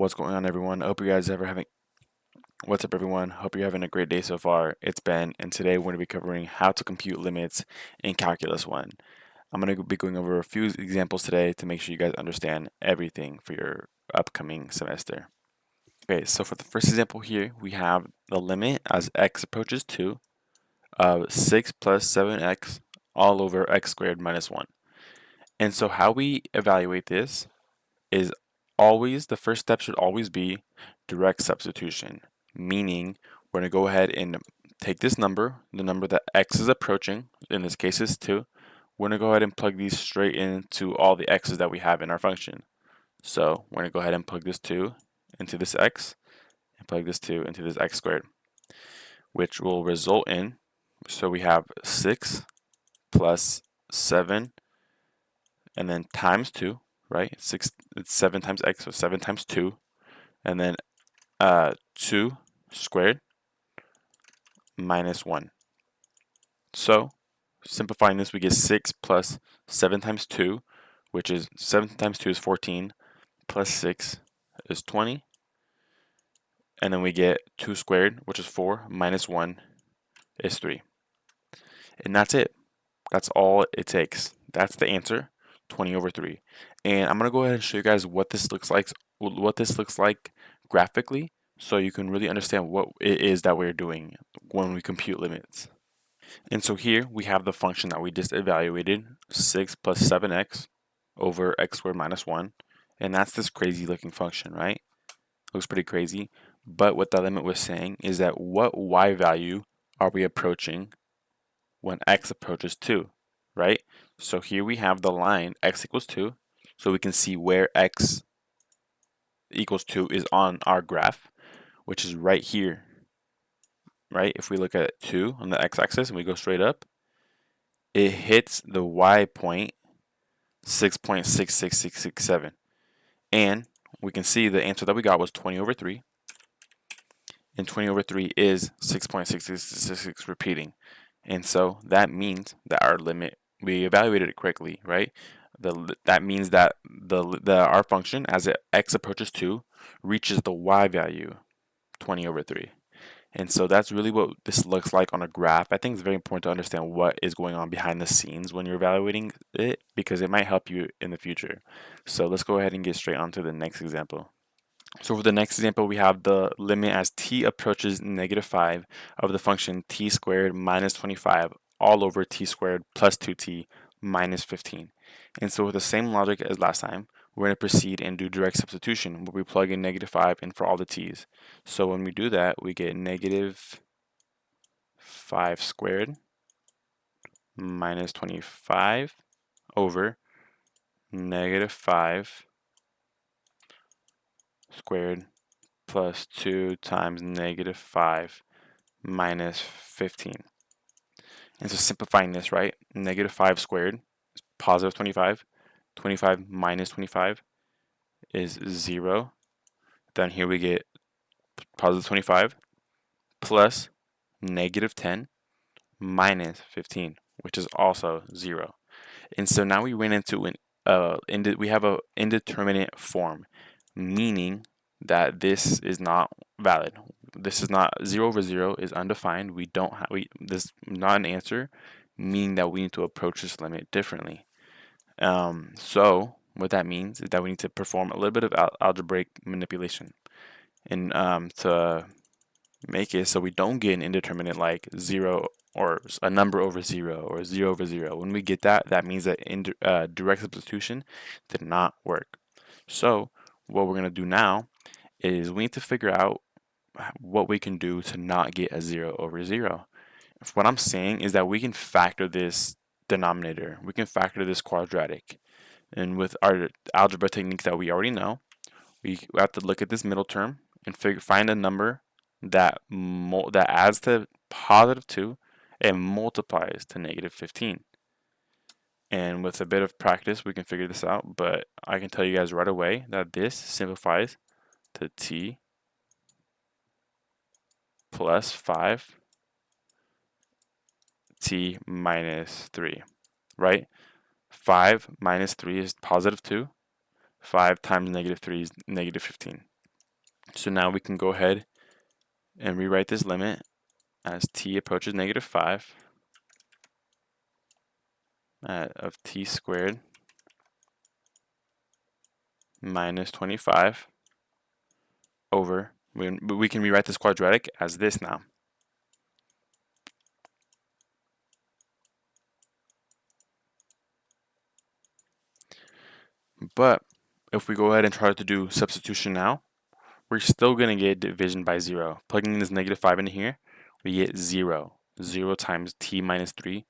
What's going on, everyone? I hope you guys ever having What's up, everyone? Hope you're having a great day so far. It's Ben, and today we're going to be covering how to compute limits in Calculus 1. I'm going to be going over a few examples today to make sure you guys understand everything for your upcoming semester. Okay, so for the first example here, we have the limit as x approaches 2 of 6 plus 7x all over x squared minus 1. And so how we evaluate this is the first step should always be direct substitution, meaning we're going to go ahead and take this number, the number that x is approaching, in this case is 2, we're going to go ahead and plug these straight into all the x's that we have in our function. So we're going to go ahead and plug this 2 into this x, and plug this 2 into this x squared, which will result in, so we have 6 plus 7, and then times 2, right? It's 7 times x, so 7 times 2, and then 2 squared minus 1. So simplifying this, we get 6 plus 7 times 2, which is 7 times 2 is 14, plus 6 is 20, and then we get 2 squared, which is 4, minus 1 is 3. And that's it. That's all it takes. That's the answer, 20 over 3. And I'm going to go ahead and show you guys what this looks like graphically, so you can really understand what it is that we're doing when we compute limits. And so here we have the function that we just evaluated, 6 plus 7x over x squared minus 1. And that's this crazy looking function, right? Looks pretty crazy. But what the limit was saying is that what y value are we approaching when x approaches 2, right? So here we have the line x equals 2. So we can see where x equals 2 is on our graph, which is right here, right? If we look at 2 on the x-axis and we go straight up, it hits the y point 6.66667. And we can see the answer that we got was 20 over 3. And 20 over 3 is 6.6666 repeating. And so that means that our limit, we evaluated it correctly, right? That means that our function, as x approaches 2, reaches the y value, 20 over 3. And so that's really what this looks like on a graph. I think it's very important to understand what is going on behind the scenes when you're evaluating it, because it might help you in the future. So let's go ahead and get straight on to the next example. So for the next example, we have the limit as t approaches negative 5 of the function t squared minus 25 all over t squared plus 2t minus 15. And so with the same logic as last time, we're going to proceed and do direct substitution, where we plug in negative 5 in for all the t's. So when we do that, we get negative 5 squared minus 25 over negative 5 squared plus 2 times negative 5 minus 15. And so simplifying this, right? Negative 5 squared is positive 25. 25 minus 25 is 0. Then here we get positive 25 plus negative 10 minus 15, which is also 0. And so now we ran into we have an indeterminate form, meaning that this is not valid. This is not 0 over 0 is undefined. We don't have this is not an answer, meaning that we need to approach this limit differently. So what that means is that we need to perform a little bit of algebraic manipulation, and to make it so we don't get an indeterminate like 0 or a number over 0 or 0 over 0. When we get that, that means that direct substitution did not work. So what we're going to do now is we need to figure out what we can do to not get a 0 over 0. What I'm saying is that we can factor this denominator. We can factor this quadratic. And with our algebra techniques that we already know, we have to look at this middle term and find a number that adds to positive 2 and multiplies to negative 15. And with a bit of practice, we can figure this out, but I can tell you guys right away that this simplifies to t plus 5 t minus 3, right? 5 minus 3 is positive 2. 5 times negative 3 is negative 15. So now we can go ahead and rewrite this limit as t approaches -5 of t squared minus 25 over, we can rewrite this quadratic as this now. But if we go ahead and try to do substitution now, we're still going to get division by 0. Plugging this -5 in here, we get 0. 0 times t minus 3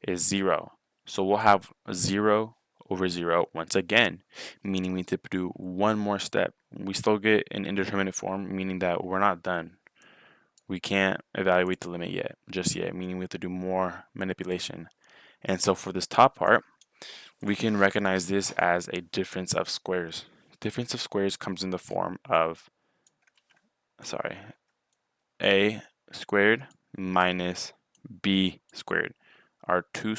is 0. So we'll have 0 over 0 once again, meaning we need to do one more step. We still get an indeterminate form, meaning that we're not done. We can't evaluate the limit just yet, meaning we have to do more manipulation. And so for this top part, we can recognize this as a difference of squares. Difference of squares comes in the form of, a squared minus b squared. Our t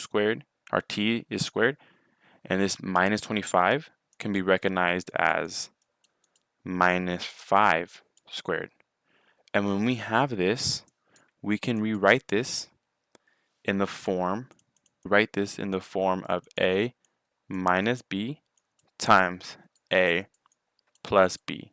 is squared, and this minus 25 can be recognized as minus 5 squared. And when we have this, we can rewrite this in the form of a minus b times a plus b.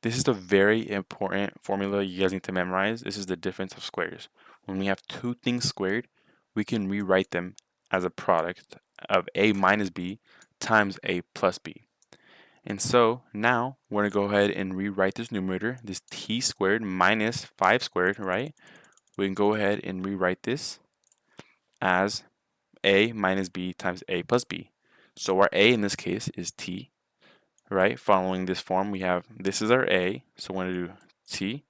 This is a very important formula you guys need to memorize. This is the difference of squares. When we have two things squared, we can rewrite them as a product of a minus b times a plus b. And so now we're going to go ahead and rewrite this numerator, this t squared minus 5 squared, right? We can go ahead and rewrite this as a minus b times a plus b. So our a in this case is t, right? Following this form, we have, this is our a, so we're going to do t,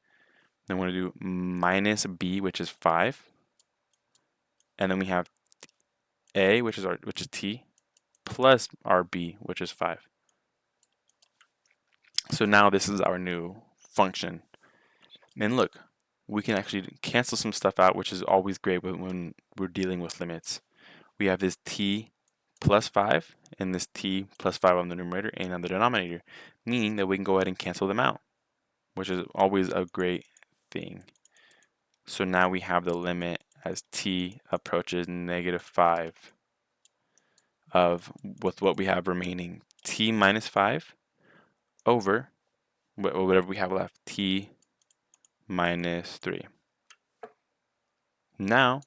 then we're going to do minus b, which is 5, and then we have a, which is t, plus our b, which is 5. So now this is our new function. And look, we can actually cancel some stuff out, which is always great when we're dealing with limits. We have this t plus 5 and this t plus 5 on the numerator and on the denominator, meaning that we can go ahead and cancel them out, which is always a great thing. So now we have the limit as t approaches -5 of, with what we have remaining, t minus 5 over whatever we have left, t minus 3. Now,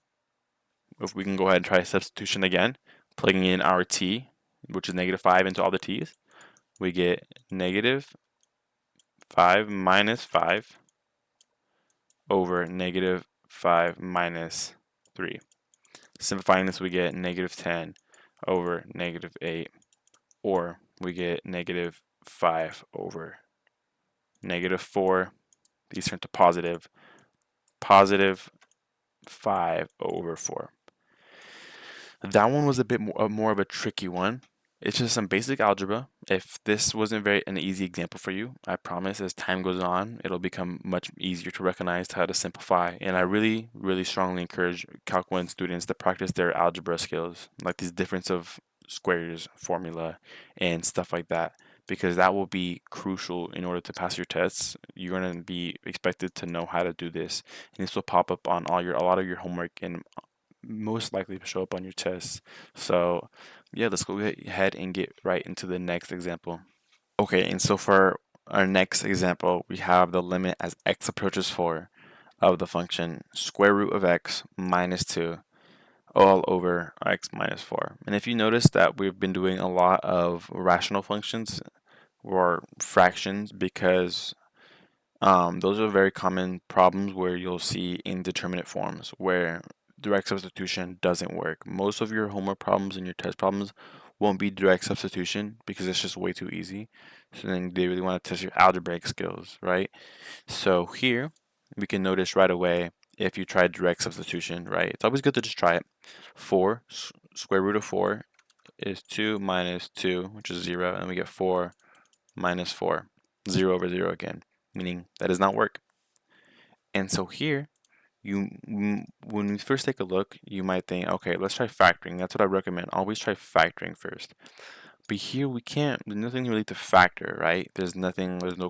if we can go ahead and try substitution again, plugging in our t, which is -5 into all the t's, we get -5 minus 5 over -5 minus 3. Simplifying this, we get -10 over -8, or we get -5 over -4. These turn to positive 5 over 4. That one was a bit more of a tricky one. It's just some basic algebra. If this wasn't an easy example for you, I promise as time goes on, it'll become much easier to recognize how to simplify. And I really, really strongly encourage Calc 1 students to practice their algebra skills, like these difference of squares formula and stuff like that, because that will be crucial in order to pass your tests. You're going to be expected to know how to do this, and this will pop up on a lot of your homework and most likely to show up on your tests. So yeah, let's go ahead and get right into the next example. Okay, and so for our next example, we have the limit as x approaches 4 of the function square root of x minus 2 all over x minus 4. And if you notice that we've been doing a lot of rational functions or fractions, because those are very common problems where you'll see indeterminate forms where direct substitution doesn't work. Most of your homework problems and your test problems won't be direct substitution because it's just way too easy. So then they really want to test your algebraic skills, right? So here we can notice right away if you try direct substitution, right? It's always good to just try it. 4 square root of 4 is 2 minus 2, which is 0, and we get 4 minus 4, 0 over 0 again, meaning that does not work. And so here, when we first take a look, you might think, okay, let's try factoring. That's what I recommend. Always try factoring first. But here we can't, there's nothing really to factor, right? There's no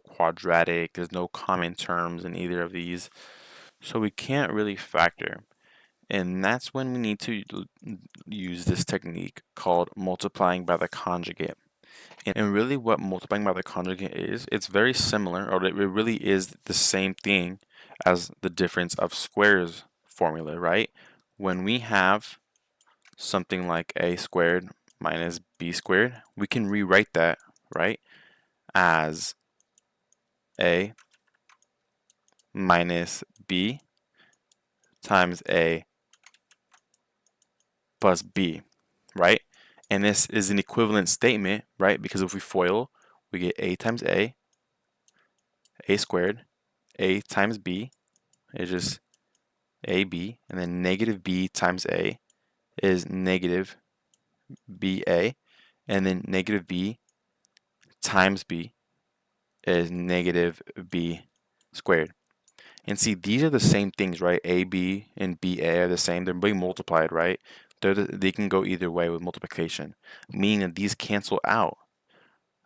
quadratic, there's no common terms in either of these. So we can't really factor. And that's when we need to use this technique called multiplying by the conjugate. And really what multiplying by the conjugate is, it's very similar, or it really is the same thing as the difference of squares formula, right? When we have something like a squared minus b squared, we can rewrite that, right, as a minus b times a plus b, right? And this is an equivalent statement, right? Because if we FOIL, we get a times a squared, a times b is just ab, and then negative b times a is negative ba, and then negative b times b is negative b squared. And see, these are the same things, right? AB and BA are the same. They're being multiplied, right? They can go either way with multiplication, meaning that these cancel out,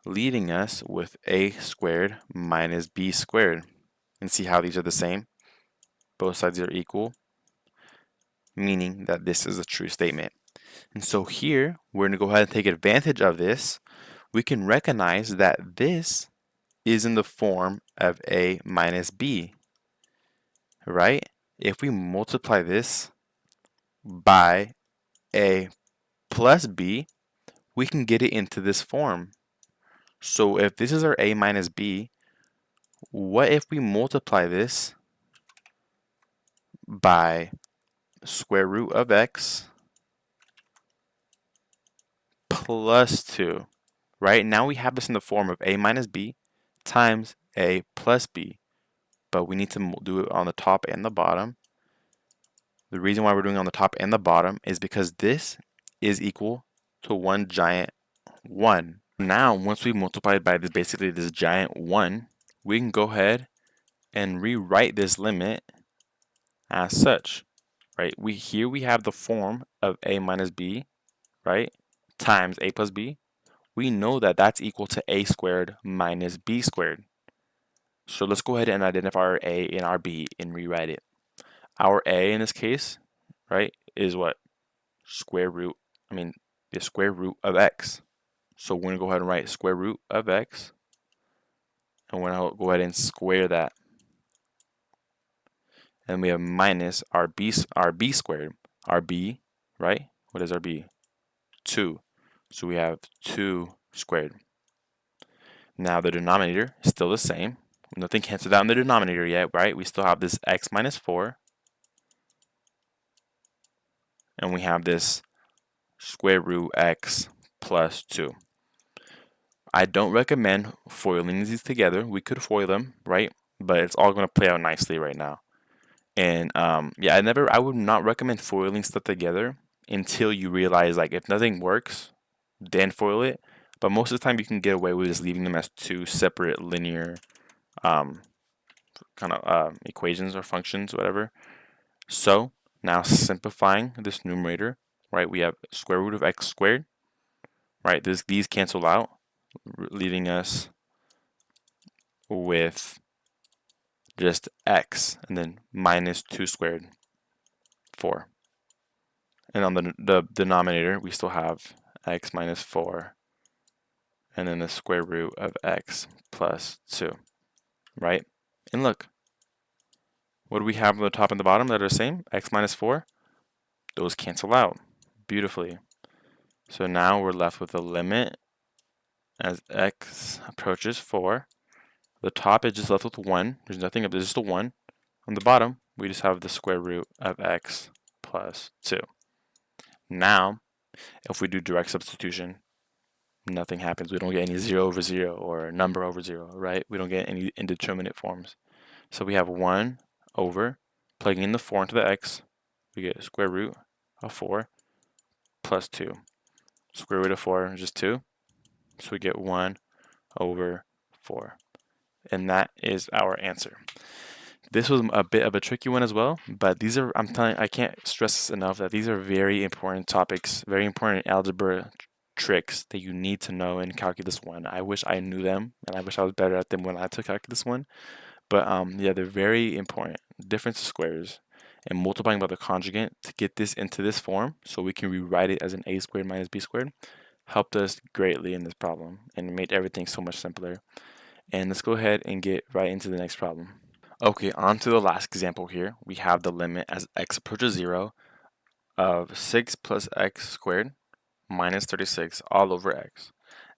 leaving us with a squared minus b squared. And see how these are the same? Both sides are equal, meaning that this is a true statement. And so here, we're going to go ahead and take advantage of this. We can recognize that this is in the form of a minus b, right? If we multiply this by a plus b, we can get it into this form. So if this is our a minus b, what if we multiply this by square root of x plus 2, right? Now we have this in the form of a minus b times a plus b, but we need to do it on the top and the bottom. The reason why we're doing it on the top and the bottom is because this is equal to one giant 1. Now, once we've multiplied by basically this giant 1, we can go ahead and rewrite this limit as such, right? Here we have the form of a minus b, right, times a plus b. We know that that's equal to a squared minus b squared. So let's go ahead and identify our a and our b and rewrite it. Our a in this case, right, is what? The square root of x. So we're going to go ahead and write square root of x, and we're going to go ahead and square that. And we have minus our b squared. Our b, right? What is our b? 2. So we have 2 squared. Now the denominator is still the same. Nothing canceled out in the denominator yet, right? We still have this x minus 4. And we have this square root x plus 2. I don't recommend foiling these together. We could foil them, right? But it's all going to play out nicely right now. And yeah, I would not recommend foiling stuff together until you realize, like, if nothing works, then foil it. But most of the time you can get away with just leaving them as two separate linear equations or functions, whatever. So now simplifying this numerator, right? We have square root of x squared, right? These cancel out, leaving us with just x, and then minus 2 squared, 4. And on the denominator, we still have x minus 4, and then the square root of x plus 2, right? And look, what do we have on the top and the bottom that are the same? X minus 4, those cancel out beautifully. So now we're left with a limit as x approaches 4. The top is just left with 1. There's nothing up there, just a 1. On the bottom, we just have the square root of x plus 2. Now, if we do direct substitution, nothing happens. We don't get any 0 over 0 or number over 0, right? We don't get any indeterminate forms. So we have 1 over, plugging in the 4 into the x, we get square root of 4 plus 2. Square root of 4 is just 2, so we get 1 over 4. And that is our answer. This was a bit of a tricky one as well, but these are, I can't stress this enough that these are very important topics, very important algebra tricks that you need to know in Calculus 1. I wish I knew them, and I wish I was better at them when I took Calculus 1. But yeah, they're very important. Difference of squares and multiplying by the conjugate to get this into this form so we can rewrite it as an a squared minus b squared helped us greatly in this problem and made everything so much simpler. And let's go ahead and get right into the next problem. Okay, on to the last example here. We have the limit as x approaches 0 of 6 plus x squared minus 36 all over x.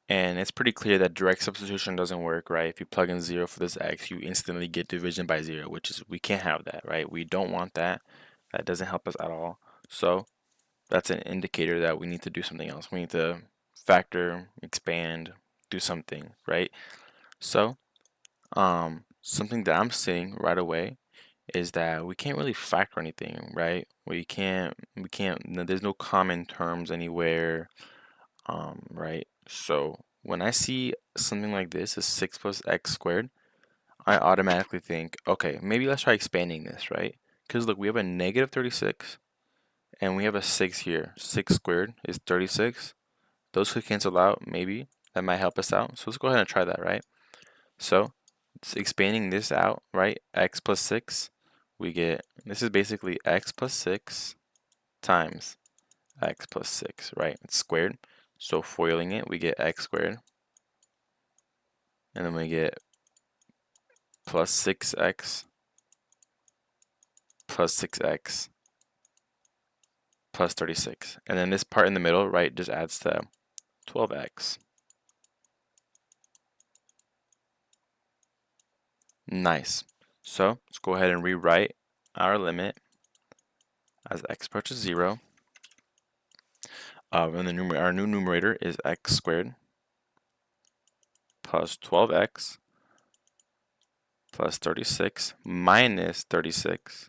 And it's pretty clear that direct substitution doesn't work, right? If you plug in 0 for this x, you instantly get division by 0, which is, we can't have that, right? We don't want that. That doesn't help us at all. So that's an indicator that we need to do something else. We need to factor, expand, do something, right? So something that I'm seeing right away is that we can't really factor anything, right? There's no common terms anywhere, right? So when I see something like this is 6 plus x squared, I automatically think, okay, maybe let's try expanding this, right? Because look, we have a negative 36 and we have a 6 here. 6 squared is 36. Those could cancel out, maybe. That might help us out. So let's go ahead and try that, right? So it's expanding this out, right? X plus 6, we get, this is basically x plus 6 times x plus 6, right? It's squared. So foiling it, we get x squared. And then we get plus 6x plus 6x plus 36. And then this part in the middle, right, just adds to 12x. Nice. So let's go ahead and rewrite our limit as x approaches 0. And our new numerator is x squared plus 12x plus 36 minus 36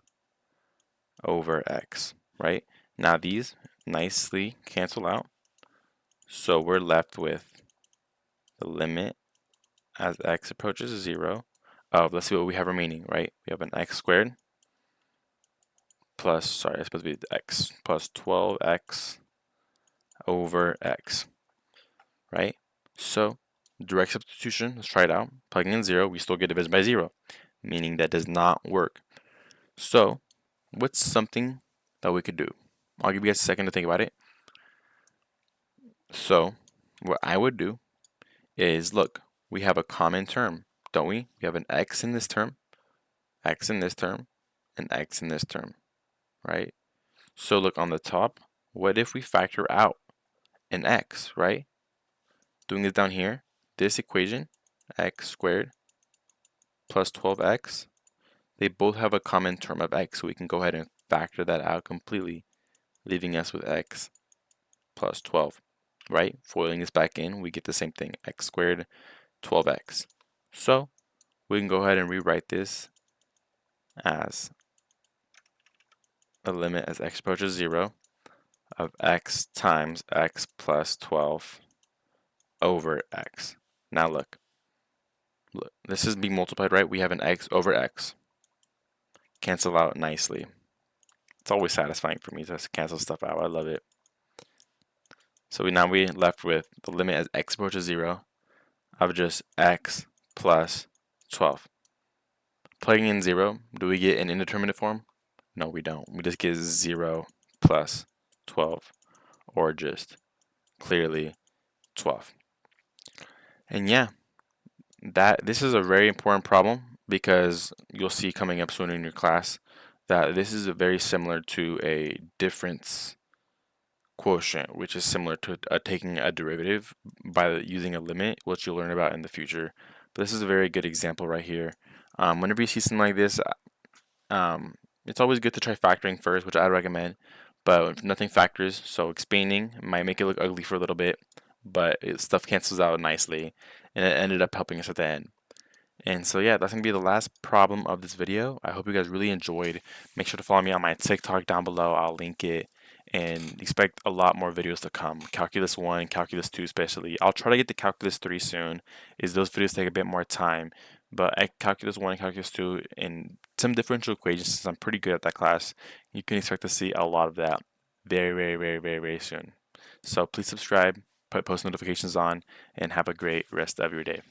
over x, right? Now these nicely cancel out. So we're left with the limit as x approaches 0 of, let's see what we have remaining, right? We have an x squared plus, sorry, it's supposed to be x, plus 12x over x, right? So direct substitution, let's try it out. Plugging in 0, we still get division by 0, meaning that does not work. So what's something that we could do? I'll give you guys a second to think about it. So what I would do is, look, we have a common term, don't we? We have an x in this term, x in this term, and x in this term, right? So look on the top, what if we factor out an x, right? Doing this down here, this equation, x squared plus 12x, they both have a common term of x, so we can go ahead and factor that out completely, leaving us with x plus 12, right? Foiling this back in, we get the same thing, x squared 12x. So we can go ahead and rewrite this as a limit as x approaches 0 of x times x plus 12 over x. Now look, this is being multiplied, right? We have an x over x. Cancel out nicely. It's always satisfying for me to cancel stuff out. I love it. So now we left with the limit as x approaches 0 of just x plus 12. Plugging in 0, do we get an indeterminate form? No, we don't. We just get 0 plus 12, or just clearly 12. And yeah, this is a very important problem because you'll see coming up soon in your class that this is very similar to a difference quotient, which is similar to taking a derivative by using a limit, which you'll learn about in the future. But this is a very good example right here. Whenever you see something like this, it's always good to try factoring first, which I recommend, but if nothing factors, so expanding might make it look ugly for a little bit, but stuff cancels out nicely, and it ended up helping us at the end. And so yeah, that's going to be the last problem of this video. I hope you guys really enjoyed. Make sure to follow me on my TikTok down below. I'll link it, and expect a lot more videos to come. Calculus 1, Calculus 2 especially. I'll try to get to Calculus 3 soon, as those videos take a bit more time. But at Calculus 1 and Calculus 2 and some differential equations, since I'm pretty good at that class, you can expect to see a lot of that very, very, very, very, very soon. So please subscribe. put post notifications on, and have a great rest of your day.